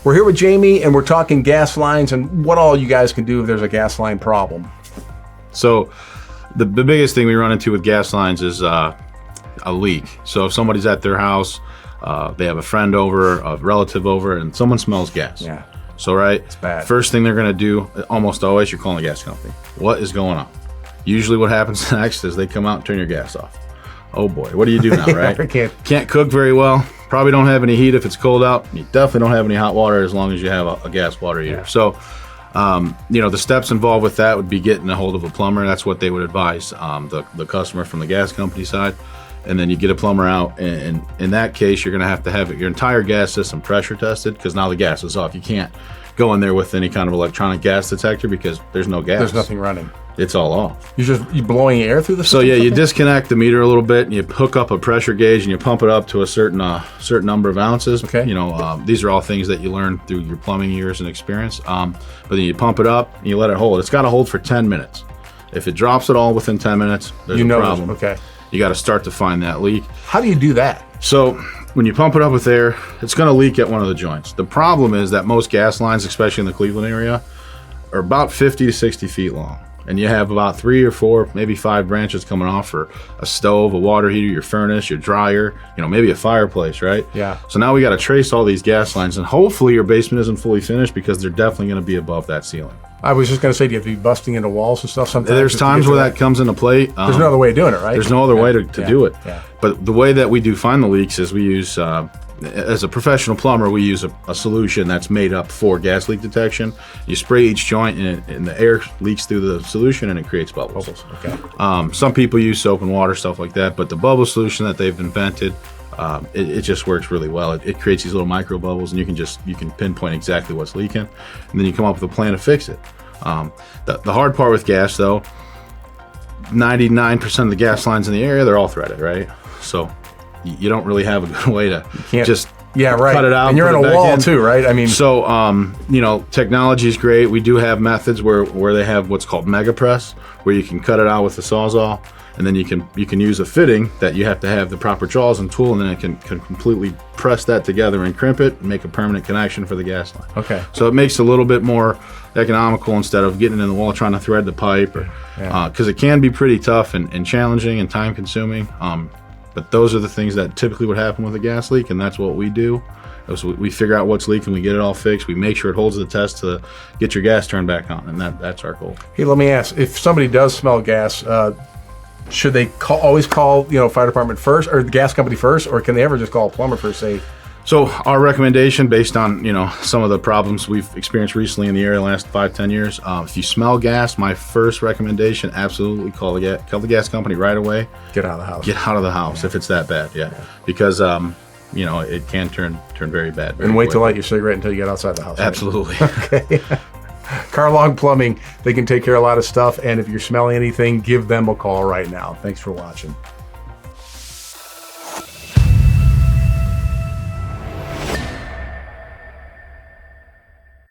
We're here with Jamie, and we're talking gas lines and what all you guys can do if there's a gas line problem. So the biggest thing we run into with gas lines is a leak. So if somebody's at their house, they have a friend over, a relative over, and someone smells gas. Yeah. So, right, it's bad. First thing they're going to do, almost always, you're calling the gas company. What is going on? Usually what happens next is they come out and turn your gas off. Oh boy, what do you do now, right? Can't cook very well. Probably don't have any heat if it's cold out. You definitely don't have any hot water as long as you have a gas water heater. Yeah. So, the steps involved with that would be getting a hold of a plumber. That's what they would advise the customer from the gas company side. And then you get a plumber out, and in that case, you're going to have your entire gas system pressure tested, because now the gas is off. You can't go in there with any kind of electronic gas detector because there's no gas. There's nothing running. It's all off. You blowing air through the system? So yeah, you disconnect the meter a little bit, and you hook up a pressure gauge, and you pump it up to a certain number of ounces. Okay. These are all things that you learn through your plumbing years and experience. But then you pump it up, and you let it hold. It's got to hold for 10 minutes. If it drops at all within 10 minutes, there's a problem. Okay. You got to start to find that leak. How do you do that? So when you pump it up with air, it's going to leak at one of the joints. The problem is that most gas lines, especially in the Cleveland area, are about 50 to 60 feet long. And you have about 3 or 4, maybe 5 branches coming off for a stove, a water heater, your furnace, your dryer, maybe a fireplace, right? Yeah. So now we got to trace all these gas lines, and hopefully your basement isn't fully finished, because they're definitely going to be above that ceiling. I was just going to say, do you have to be busting into walls and stuff sometimes? There's times where that comes into play. There's no other way of doing it, right? There's no other way to do it. Yeah. But the way that we do find the leaks is we use, as a professional plumber, we use a solution that's made up for gas leak detection. You spray each joint, and the air leaks through the solution, and it creates bubbles. Okay. Some people use soap and water, stuff like that, but the bubble solution that they've invented, it just works really well. It creates these little micro bubbles, and you can pinpoint exactly what's leaking, and then you come up with a plan to fix it. The hard part with gas, though, 99% of the gas lines in the area, they're all threaded, right? So you don't really have a good way to just cut it out. And you're in a wall too, right? I mean, so technology is great. We do have methods where they have what's called mega press, where you can cut it out with a Sawzall, and then you can use a fitting that you have to have the proper jaws and tool, and then it can completely press that together and crimp it and make a permanent connection for the gas line. Okay. So it makes it a little bit more economical instead of getting in the wall trying to thread the pipe, because it can be pretty tough and challenging and time consuming. But those are the things that typically would happen with a gas leak, and that's what we do. So we figure out what's leaking, we get it all fixed, we make sure it holds the test to get your gas turned back on, and that's our goal. Hey, let me ask, if somebody does smell gas, should they always call fire department first, or the gas company first, or can they ever just call a plumber first? So our recommendation, based on some of the problems we've experienced recently in the area the last 5-10 years, if you smell gas, my first recommendation, absolutely call the gas company right away. Get out of the house. Get out of the house if it's that bad, because it can turn very bad. And wait to light your cigarette until you get outside the house. Absolutely. Right? Okay. Carlong Plumbing, they can take care of a lot of stuff, and if you're smelling anything, give them a call right now. Thanks for watching.